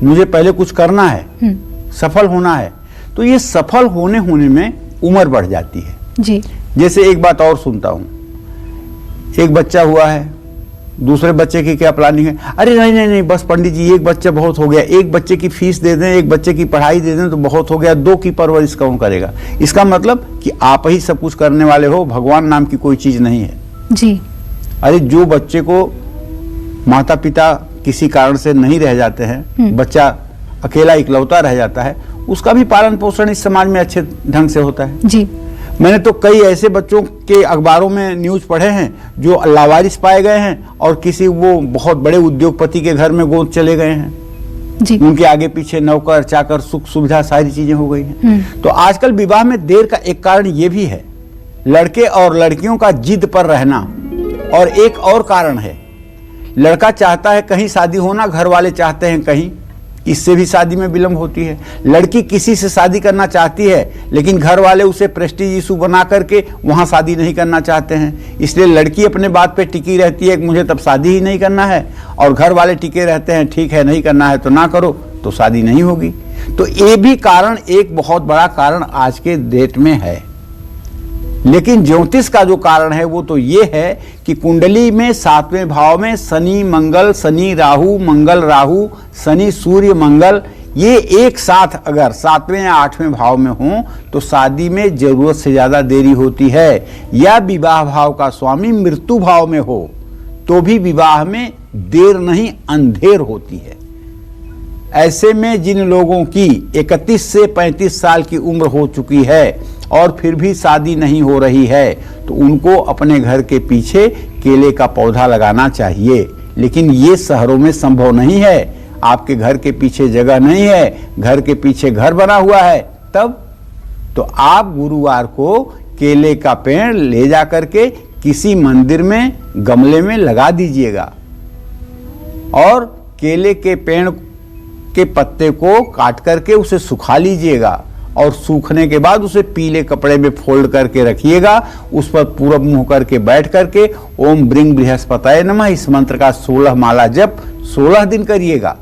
C: मुझे पहले कुछ करना है, सफल होना है। तो ये सफल होने में उम्र बढ़ जाती है
A: जी।
C: जैसे एक बात और सुनता हूं, एक बच्चा हुआ है, दूसरे बच्चे की क्या प्लानिंग है, अरे नहीं नहीं नहीं बस पंडित जी एक बच्चा बहुत हो गया, एक बच्चे की फीस दे दें, एक बच्चे की पढ़ाई दे दें तो बहुत हो गया, 2 की परवरिश कौन करेगा। इसका मतलब कि आप ही सब कुछ करने वाले हो, भगवान नाम की कोई चीज नहीं है
A: जी।
C: अरे जो बच्चे को माता पिता किसी कारण से नहीं रह जाते हैं, बच्चा अकेला इकलौता रह जाता है, उसका भी पालन पोषण इस समाज में अच्छे ढंग से होता है
A: जी।
C: मैंने तो कई ऐसे बच्चों के अखबारों में न्यूज पढ़े हैं जो लावारिस पाए गए हैं और किसी वो बहुत बड़े उद्योगपति के घर में गोद चले गए हैं
A: जी।
C: उनके आगे पीछे नौकर चाकर सुख सुविधा सारी चीजें हो गई हैं। तो आजकल विवाह में देर का एक कारण ये भी है, लड़के और लड़कियों का जिद पर रहना, और एक और कारण है, लड़का चाहता है कहीं शादी होना, घर वाले चाहते हैं कहीं, इससे भी शादी में विलंब होती है। लड़की किसी से शादी करना चाहती है लेकिन घर वाले उसे प्रेस्टीज इशू बना करके वहां शादी नहीं करना चाहते हैं, इसलिए लड़की अपने बात पे टिकी रहती है कि मुझे तब शादी ही नहीं करना है, और घर वाले टिके रहते हैं ठीक है नहीं करना है तो ना करो, तो शादी नहीं होगी। तो ये भी कारण, एक बहुत बड़ा कारण आज के डेट में है। लेकिन ज्योतिष का जो कारण है वो तो ये है कि कुंडली में 7वें भाव में शनि मंगल, शनि राहु, मंगल राहु, शनि सूर्य मंगल, ये एक साथ अगर 7वें या 8वें भाव में हो तो शादी में जरूरत से ज्यादा देरी होती है। या विवाह भाव का स्वामी मृत्यु भाव में हो तो भी विवाह में देर नहीं अंधेर होती है। ऐसे में जिन लोगों की 31 से 35 साल की उम्र हो चुकी है और फिर भी शादी नहीं हो रही है तो उनको अपने घर के पीछे केले का पौधा लगाना चाहिए। लेकिन ये शहरों में संभव नहीं है, आपके घर के पीछे जगह नहीं है, घर के पीछे घर बना हुआ है, तब तो आप गुरुवार को केले का पेड़ ले जा करके किसी मंदिर में गमले में लगा दीजिएगा और केले के पेड़ के पत्ते को काट करके उसे सुखा लीजिएगा और सूखने के बाद उसे पीले कपड़े में फोल्ड करके रखिएगा। उस पर पूरब मुंह करके बैठ करके ओम ब्रिंग बृहस्पतये नमः इस मंत्र का 16 माला जप 16 दिन करिएगा।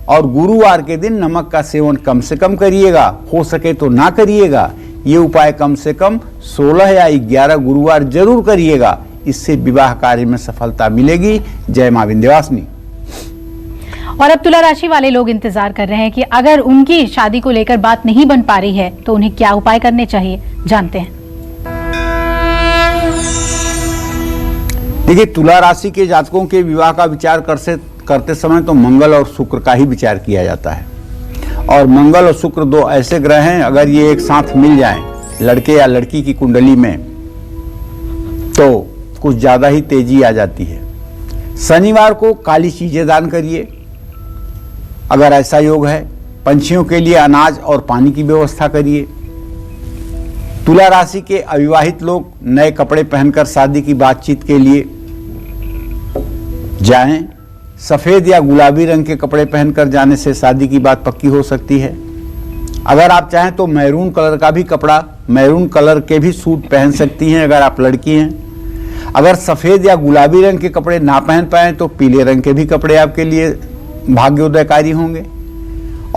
C: और गुरुवार के दिन नमक का सेवन कम से कम करिएगा, हो सके तो ना करिएगा। ये उपाय कम से कम 16 या 11 गुरुवार जरूर करिएगा, इससे विवाह कार्य में सफलता मिलेगी। जय मां विंध्यवासिनी।
A: और अब तुला राशि वाले लोग इंतजार कर रहे हैं कि अगर उनकी शादी को लेकर बात नहीं बन पा रही है तो उन्हें क्या उपाय करने चाहिए, जानते हैं।
C: देखिए, तुला राशि के जातकों के विवाह का विचार करते समय तो मंगल और शुक्र का ही विचार किया जाता है। और मंगल और शुक्र दो ऐसे ग्रह हैं, अगर ये एक साथ मिल जाएं लड़के या लड़की की कुंडली में तो कुछ ज्यादा ही तेजी आ जाती है। शनिवार को काली चीजें दान करिए अगर ऐसा योग है। पंछियों के लिए अनाज और पानी की व्यवस्था करिए। तुला राशि के अविवाहित लोग नए कपड़े पहनकर शादी की बातचीत के लिए जाएं। सफेद या गुलाबी रंग के कपड़े पहनकर जाने से शादी की बात पक्की हो सकती है। अगर आप चाहें तो मैरून कलर का भी कपड़ा, मैरून कलर के भी सूट पहन सकती हैं अगर आप लड़की हैं। अगर सफेद या गुलाबी रंग के कपड़े ना पहन पाए तो पीले रंग के भी कपड़े आपके लिए भाग्योदयकारी होंगे।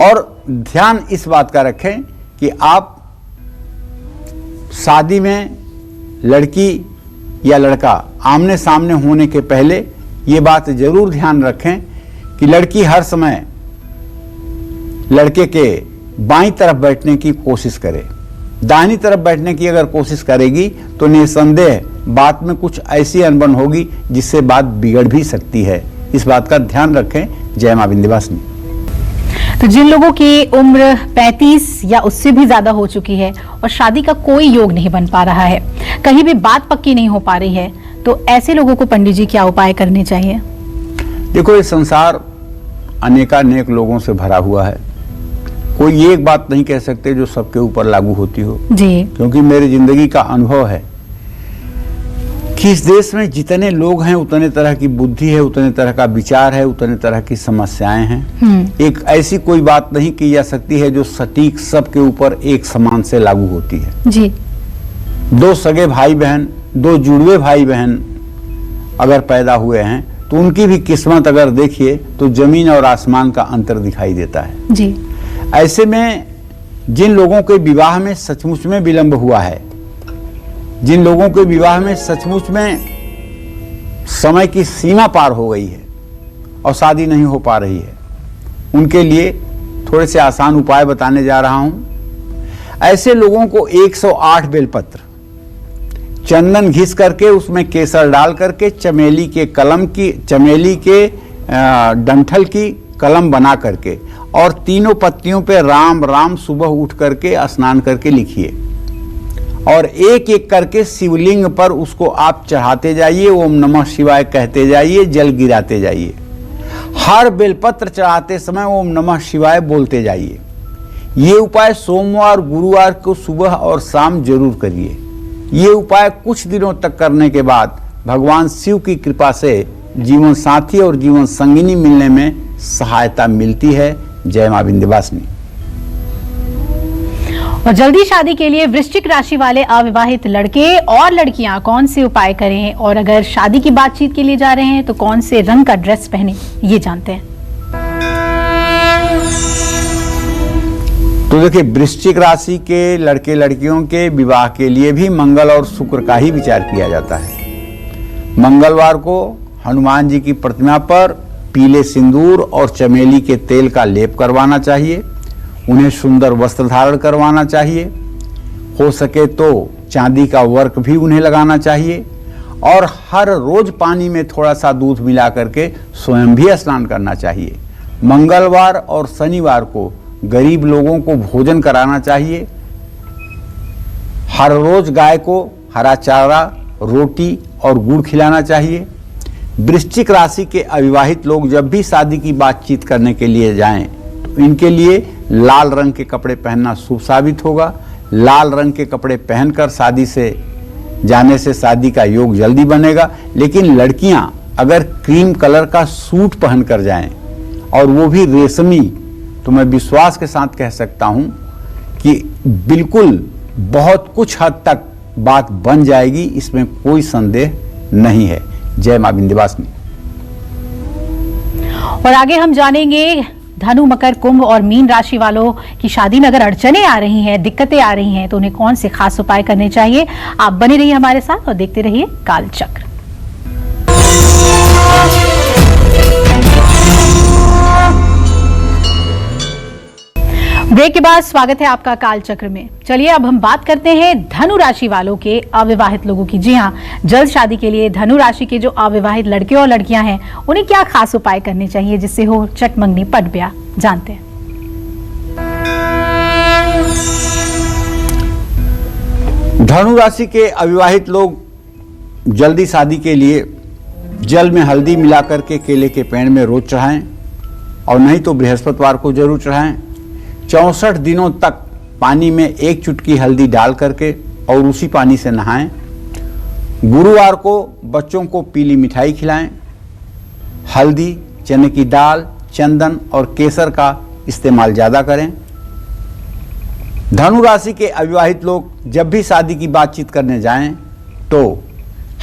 C: और ध्यान इस बात का रखें कि आप शादी में लड़की या लड़का आमने सामने होने के पहले ये बात जरूर ध्यान रखें कि लड़की हर समय लड़के के बाईं तरफ बैठने की कोशिश करे। दाहिनी तरफ बैठने की अगर कोशिश करेगी तो निसंदेह बात में कुछ ऐसी अनबन होगी जिससे बात बिगड़ भी सकती है। इस बात का ध्यान रखें। जय मां विंध्यवासिनी।
A: तो जिन लोगों की उम्र 35 या उससे भी ज्यादा हो चुकी है और शादी का कोई योग नहीं बन पा रहा है, कहीं भी बात पक्की नहीं हो पा रही है, तो ऐसे लोगों को पंडित जी क्या उपाय करने चाहिए?
C: देखो, ये संसार अनेकानेक लोगों से भरा हुआ है। कोई एक बात नहीं कह सकते जो सबके ऊपर लागू होती हो,
A: जी।
C: क्योंकि मेरी जिंदगी का अनुभव है कि इस देश में जितने लोग हैं उतने तरह की बुद्धि है, उतने तरह का विचार है, उतने तरह की समस्याएं हैं। एक ऐसी कोई बात नहीं की जा सकती है जो सटीक सबके ऊपर एक समान से लागू होती है।
A: जी।
C: दो सगे भाई बहन, दो जुड़वे भाई बहन अगर पैदा हुए हैं तो उनकी भी किस्मत अगर देखिए तो जमीन और आसमान का अंतर दिखाई देता है।
A: जी।
C: ऐसे में जिन लोगों के विवाह में सचमुच में विलंब हुआ है, जिन लोगों के विवाह में सचमुच में समय की सीमा पार हो गई है और शादी नहीं हो पा रही है, उनके लिए थोड़े से आसान उपाय बताने जा रहा हूं। ऐसे लोगों को 108 बेलपत्र, चंदन घिस करके उसमें केसर डाल करके चमेली के डंठल की कलम बना करके और तीनों पत्तियों पे राम राम सुबह उठ करके स्नान करके लिखिए और एक एक करके शिवलिंग पर उसको आप चढ़ाते जाइए, ओम नमः शिवाय कहते जाइए, जल गिराते जाइए। हर बेलपत्र चढ़ाते समय ओम नमः शिवाय बोलते जाइए। ये उपाय सोमवार गुरुवार को सुबह और शाम जरूर करिए। ये उपाय कुछ दिनों तक करने के बाद भगवान शिव की कृपा से जीवन साथी और जीवन संगिनी मिलने में सहायता मिलती है। जय मां विंध्यवासिनी।
A: और जल्दी शादी के लिए वृश्चिक राशि वाले अविवाहित लड़के और लड़कियां कौन से उपाय करें, और अगर शादी की बातचीत के लिए जा रहे हैं तो कौन से रंग का ड्रेस पहने, ये जानते हैं।
C: तो देखिए, वृश्चिक राशि के लड़के लड़कियों के विवाह के लिए भी मंगल और शुक्र का ही विचार किया जाता है। मंगलवार को हनुमान जी की प्रतिमा पर पीले सिंदूर और चमेली के तेल का लेप करवाना चाहिए। उन्हें सुंदर वस्त्र धारण करवाना चाहिए। हो सके तो चांदी का वर्क भी उन्हें लगाना चाहिए और हर रोज पानी में थोड़ा सा दूध मिला करके स्वयं भी स्नान करना चाहिए। मंगलवार और शनिवार को गरीब लोगों को भोजन कराना चाहिए। हर रोज गाय को हरा चारा, रोटी और गुड़ खिलाना चाहिए। वृश्चिक राशि के अविवाहित लोग जब भी शादी की बातचीत करने के लिए जाएं तो इनके लिए लाल रंग के कपड़े पहनना शुभ साबित होगा। लाल रंग के कपड़े पहनकर शादी से जाने से शादी का योग जल्दी बनेगा। लेकिन लड़कियां अगर क्रीम कलर का सूट पहनकर जाएं और वो भी रेशमी, तो मैं विश्वास के साथ कह सकता हूं कि बिल्कुल बहुत कुछ हद तक बात बन जाएगी, इसमें कोई संदेह नहीं है। जय मां विंध्यवासिनी।
A: और आगे हम जानेंगे धनु, मकर, कुंभ और मीन राशि वालों की शादी में अगर अड़चने आ रही हैं, दिक्कतें आ रही हैं, तो उन्हें कौन से खास उपाय करने चाहिए। आप बने रहिए हमारे साथ और देखते रहिए कालचक्र। ब्रेक के बाद स्वागत है आपका कालचक्र में। चलिए अब हम बात करते हैं धनु राशि वालों के अविवाहित लोगों की। जी हाँ, जल्द शादी के लिए धनु राशि के जो अविवाहित लड़के और लड़कियां हैं उन्हें क्या खास उपाय करने चाहिए जिससे हो चट मंगनी पट ब्याह, जानते हैं।
C: धनु राशि के अविवाहित लोग जल्दी शादी के लिए जल में हल्दी मिलाकर के केले के पेड़ में रोज चढ़ाएं और नहीं तो बृहस्पतिवार को जरूर चढ़ाएं। 64 दिनों तक पानी में 1 चुटकी हल्दी डाल करके और उसी पानी से नहाएं। गुरुवार को बच्चों को पीली मिठाई खिलाएं। हल्दी, चने की दाल, चंदन और केसर का इस्तेमाल ज़्यादा करें। धनु राशि के अविवाहित लोग जब भी शादी की बातचीत करने जाएं तो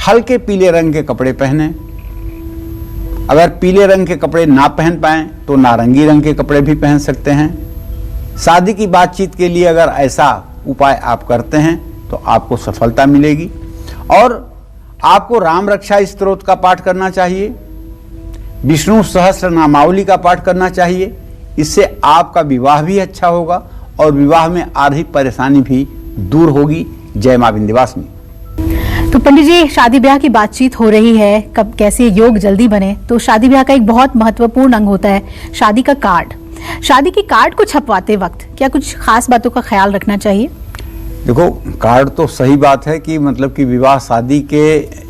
C: हल्के पीले रंग के कपड़े पहनें। अगर पीले रंग के कपड़े ना पहन पाएं तो नारंगी रंग के कपड़े भी पहन सकते हैं। शादी की बातचीत के लिए अगर ऐसा उपाय आप करते हैं तो आपको सफलता मिलेगी। और आपको राम रक्षा स्तोत्र का पाठ करना चाहिए, विष्णु सहस्त्र नामावली का पाठ करना चाहिए। इससे आपका विवाह भी अच्छा होगा और विवाह में आ रही परेशानी भी दूर होगी। जय मां विंध्यवासिनी।
A: तो पंडित जी, शादी ब्याह की बातचीत हो रही है, कब कैसे योग जल्दी बने, तो शादी ब्याह का एक बहुत महत्वपूर्ण अंग होता है शादी का कार्ड। शादी की कार्ड को छपवाते वक्त क्या कुछ खास बातों का ख्याल रखना चाहिए?
C: देखो, कार्ड तो सही बात है कि मतलब कि विवाह शादी के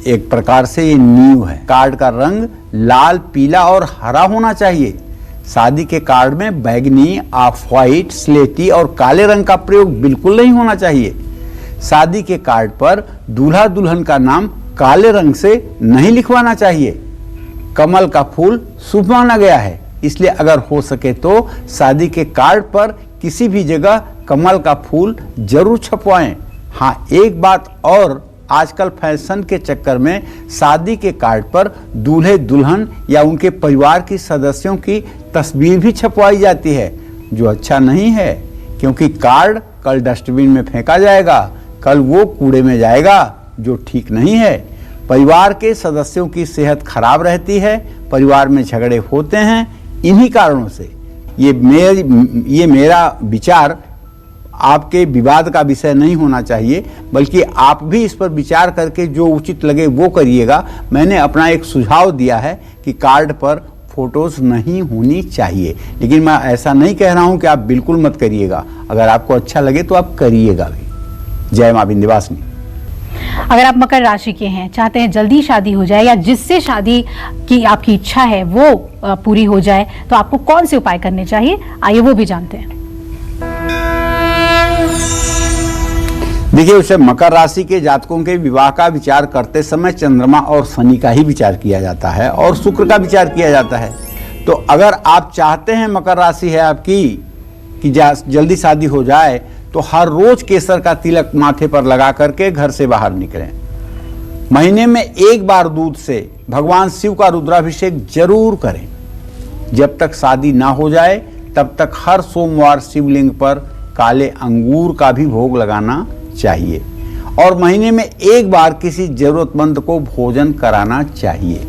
C: एक प्रकार से ये नींव है। कार्ड का रंग लाल, पीला और हरा होना चाहिए शादी के कार्ड में बैगनी, ऑफ व्हाइट, स्लेटी और काले रंग का प्रयोग बिल्कुल नहीं होना चाहिए। शादी के कार्ड पर दूल्हा दुल्हन का नाम काले रंग से नहीं लिखवाना चाहिए। कमल का फूल शुभ माना गया है, इसलिए अगर हो सके तो शादी के कार्ड पर किसी भी जगह कमल का फूल जरूर छपवाएं। हाँ, एक बात और, आजकल फैशन के चक्कर में शादी के कार्ड पर दूल्हे दुल्हन या उनके परिवार की सदस्यों की तस्वीर भी छपवाई जाती है, जो अच्छा नहीं है, क्योंकि कार्ड कल डस्टबिन में फेंका जाएगा, कल वो कूड़े में जाएगा, जो ठीक नहीं है। परिवार के सदस्यों की सेहत खराब रहती है, परिवार में झगड़े होते हैं। इन्हीं कारणों से ये मेरा विचार आपके विवाद का विषय नहीं होना चाहिए, बल्कि आप भी इस पर विचार करके जो उचित लगे वो करिएगा। मैंने अपना एक सुझाव दिया है कि कार्ड पर फोटोज नहीं होनी चाहिए, लेकिन मैं ऐसा नहीं कह रहा हूं कि आप बिल्कुल मत करिएगा। अगर आपको अच्छा लगे तो आप करिएगा भी। जय मां विंध्यवासिनी।
A: अगर आप मकर राशि के हैं, चाहते हैं जल्दी शादी हो जाए या जिससे शादी की आपकी इच्छा है वो पूरी हो जाए, तो आपको कौन से उपाय करने चाहिए, आइए वो भी जानते हैं।
C: देखिए, उसे मकर राशि के जातकों के विवाह का विचार करते समय चंद्रमा और शनि का ही विचार किया जाता है और शुक्र का विचार किया जाता है। तो अगर आप चाहते हैं, मकर राशि है आपकी, कि जल्दी शादी हो जाए, तो हर रोज केसर का तिलक माथे पर लगा करके घर से बाहर निकलें। महीने में एक बार दूध से भगवान शिव का रुद्राभिषेक जरूर करें। जब तक शादी ना हो जाए तब तक हर सोमवार शिवलिंग पर काले अंगूर का भी भोग लगाना चाहिए और महीने में एक बार किसी जरूरतमंद को भोजन कराना चाहिए।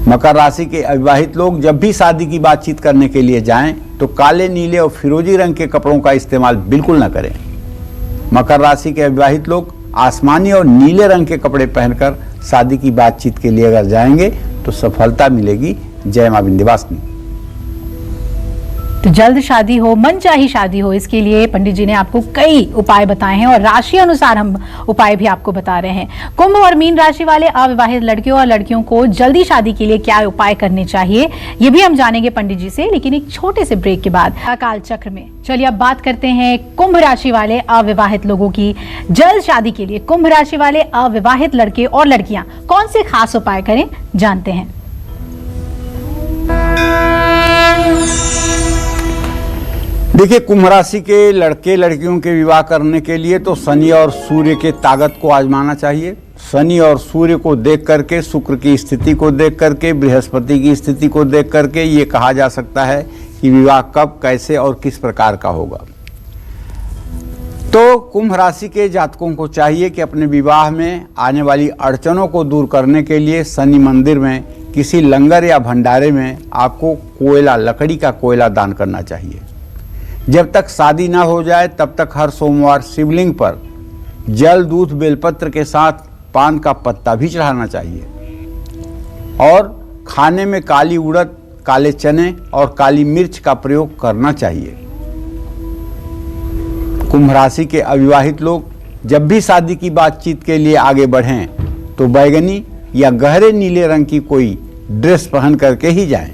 C: मकर राशि के अविवाहित लोग जब भी शादी की बातचीत करने के लिए जाएं तो काले, नीले और फिरोजी रंग के कपड़ों का इस्तेमाल बिल्कुल न करें। मकर राशि के अविवाहित लोग आसमानी और नीले रंग के कपड़े पहनकर शादी की बातचीत के लिए अगर जाएंगे तो सफलता मिलेगी। जय मां विंध्यवासिनी।
A: तो जल्द शादी हो, मनचाही शादी हो, इसके लिए पंडित जी ने आपको कई उपाय बताए हैं और राशि अनुसार हम उपाय भी आपको बता रहे हैं। कुंभ और मीन राशि वाले अविवाहित लड़कियों और लड़कियों को जल्दी शादी के लिए क्या उपाय करने चाहिए, ये भी हम जानेंगे पंडित जी से, लेकिन एक छोटे से ब्रेक के बाद। काल चक्र में चलिए अब बात करते हैं कुंभ राशि वाले अविवाहित लोगों की। जल्द शादी के लिए कुंभ राशि वाले अविवाहित लड़के और लड़कियां कौन से खास उपाय करें, जानते हैं।
C: देखिए, कुंभ राशि के लड़के लड़कियों के विवाह करने के लिए तो शनि और सूर्य के ताकत को आजमाना चाहिए। शनि और सूर्य को देख करके, शुक्र की स्थिति को देख करके, बृहस्पति की स्थिति को देख करके ये कहा जा सकता है कि विवाह कब, कैसे और किस प्रकार का होगा। तो कुंभ राशि के जातकों को चाहिए कि अपने विवाह में आने वाली अड़चनों को दूर करने के लिए शनि मंदिर में किसी लंगर या भंडारे में आपको कोयला, लकड़ी का कोयला दान करना चाहिए। जब तक शादी ना हो जाए तब तक हर सोमवार शिवलिंग पर जल, दूध, बेलपत्र के साथ पान का पत्ता भी चढ़ाना चाहिए और खाने में काली उड़द, काले चने और काली मिर्च का प्रयोग करना चाहिए। कुंभ राशि के अविवाहित लोग जब भी शादी की बातचीत के लिए आगे बढ़ें तो बैगनी या गहरे नीले रंग की कोई ड्रेस पहन करके ही जाएं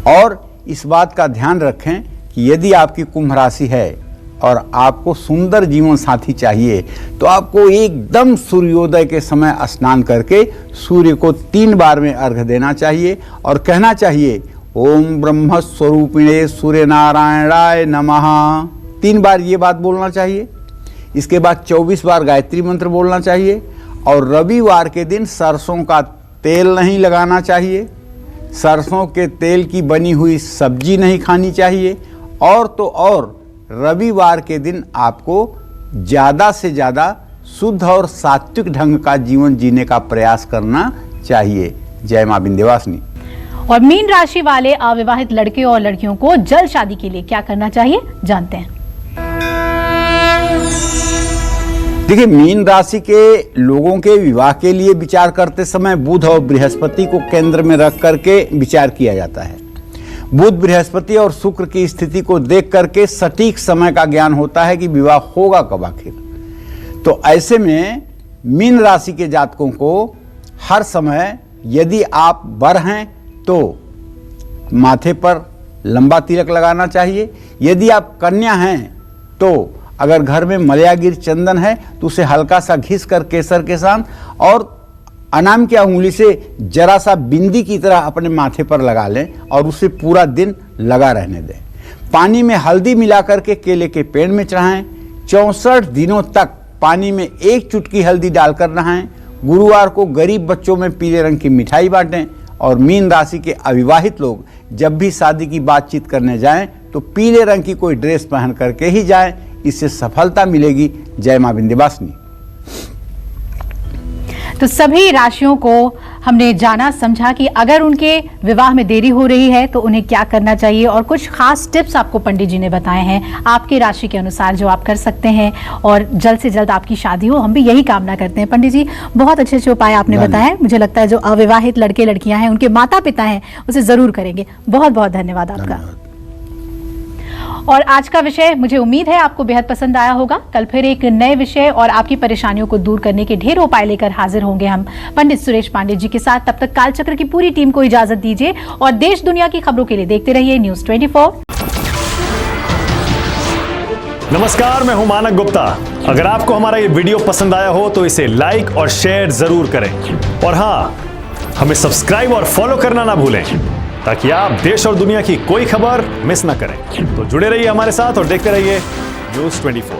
C: और इस बात का ध्यान रखें कि यदि आपकी कुंभ राशि है और आपको सुंदर जीवन साथी चाहिए तो आपको एकदम सूर्योदय के समय स्नान करके सूर्य को 3 बार में अर्घ्य देना चाहिए और कहना चाहिए, ओम ब्रह्म स्वरूपिणे सूर्य नारायणाय नमः। 3 बार ये बात बोलना चाहिए। इसके बाद 24 बार गायत्री मंत्र बोलना चाहिए और रविवार के दिन सरसों का तेल नहीं लगाना चाहिए, सरसों के तेल की बनी हुई सब्जी नहीं खानी चाहिए और तो और रविवार के दिन आपको ज़्यादा से ज़्यादा शुद्ध और सात्विक ढंग का जीवन जीने का प्रयास करना चाहिए। जय मां विंध्यवासिनी।
A: और मीन राशि वाले अविवाहित लड़के और लड़कियों को जल्द शादी के लिए क्या करना चाहिए, जानते हैं।
C: देखिए, मीन राशि के लोगों के विवाह के लिए विचार करते समय बुध और बृहस्पति को केंद्र में रख करके विचार किया जाता है। बुध, बृहस्पति और शुक्र की स्थिति को देख करके सटीक समय का ज्ञान होता है कि विवाह होगा कब आखिर। तो ऐसे में मीन राशि के जातकों को हर समय, यदि आप वर हैं तो माथे पर लंबा तिलक लगाना चाहिए। यदि आप कन्या हैं तो अगर घर में मलयागिर चंदन है तो उसे हल्का सा घिस कर केसर के साथ और अनाम की उंगली से जरा सा बिंदी की तरह अपने माथे पर लगा लें और उसे पूरा दिन लगा रहने दें। पानी में हल्दी मिलाकर के केले के पेड़ में चढ़ाएं। 64 दिनों तक पानी में 1 चुटकी हल्दी डालकर नहाएं। गुरुवार को गरीब बच्चों में पीले रंग की मिठाई बांटें। और मीन राशि के अविवाहित लोग जब भी शादी की बातचीत करने जाएं तो पीले रंग की कोई ड्रेस पहन करके ही जाएं, इससे सफलता मिलेगी। जय मां विंध्यवासिनी।
A: तो सभी राशियों को हमने जाना समझा कि अगर उनके विवाह में देरी हो रही है तो उन्हें क्या करना चाहिए, और कुछ खास टिप्स आपको पंडित जी ने बताए हैं आपकी राशि के अनुसार जो आप कर सकते हैं और जल्द से जल्द आपकी शादी हो। हम भी यही कामना करते हैं। पंडित जी बहुत अच्छे अच्छे उपाय आपने बताए। मुझे लगता है जो अविवाहित लड़के लड़कियां हैं उनके माता पिता हैं उसे जरूर करेंगे। बहुत बहुत धन्यवाद आपका। और आज का विषय मुझे उम्मीद है आपको बेहद पसंद आया होगा। कल फिर एक नए विषय और आपकी परेशानियों को दूर करने के ढेर उपाय लेकर हाजिर होंगे हम पंडित सुरेश पांडे जी के साथ। तब तक कालचक्र की पूरी टीम को इजाजत दीजिए और देश दुनिया की खबरों के लिए देखते रहिए न्यूज़ 24।
D: नमस्कार, मैं हूं मानक गुप्ता। अगर आपको हमारा ये वीडियो पसंद आया हो तो इसे लाइक और शेयर जरूर करें, और हाँ, हमें सब्सक्राइब और फॉलो करना ना भूलें ताकि आप देश और दुनिया की कोई खबर मिस ना करें। तो जुड़े रहिए हमारे साथ और देखते रहिए न्यूज़ 24।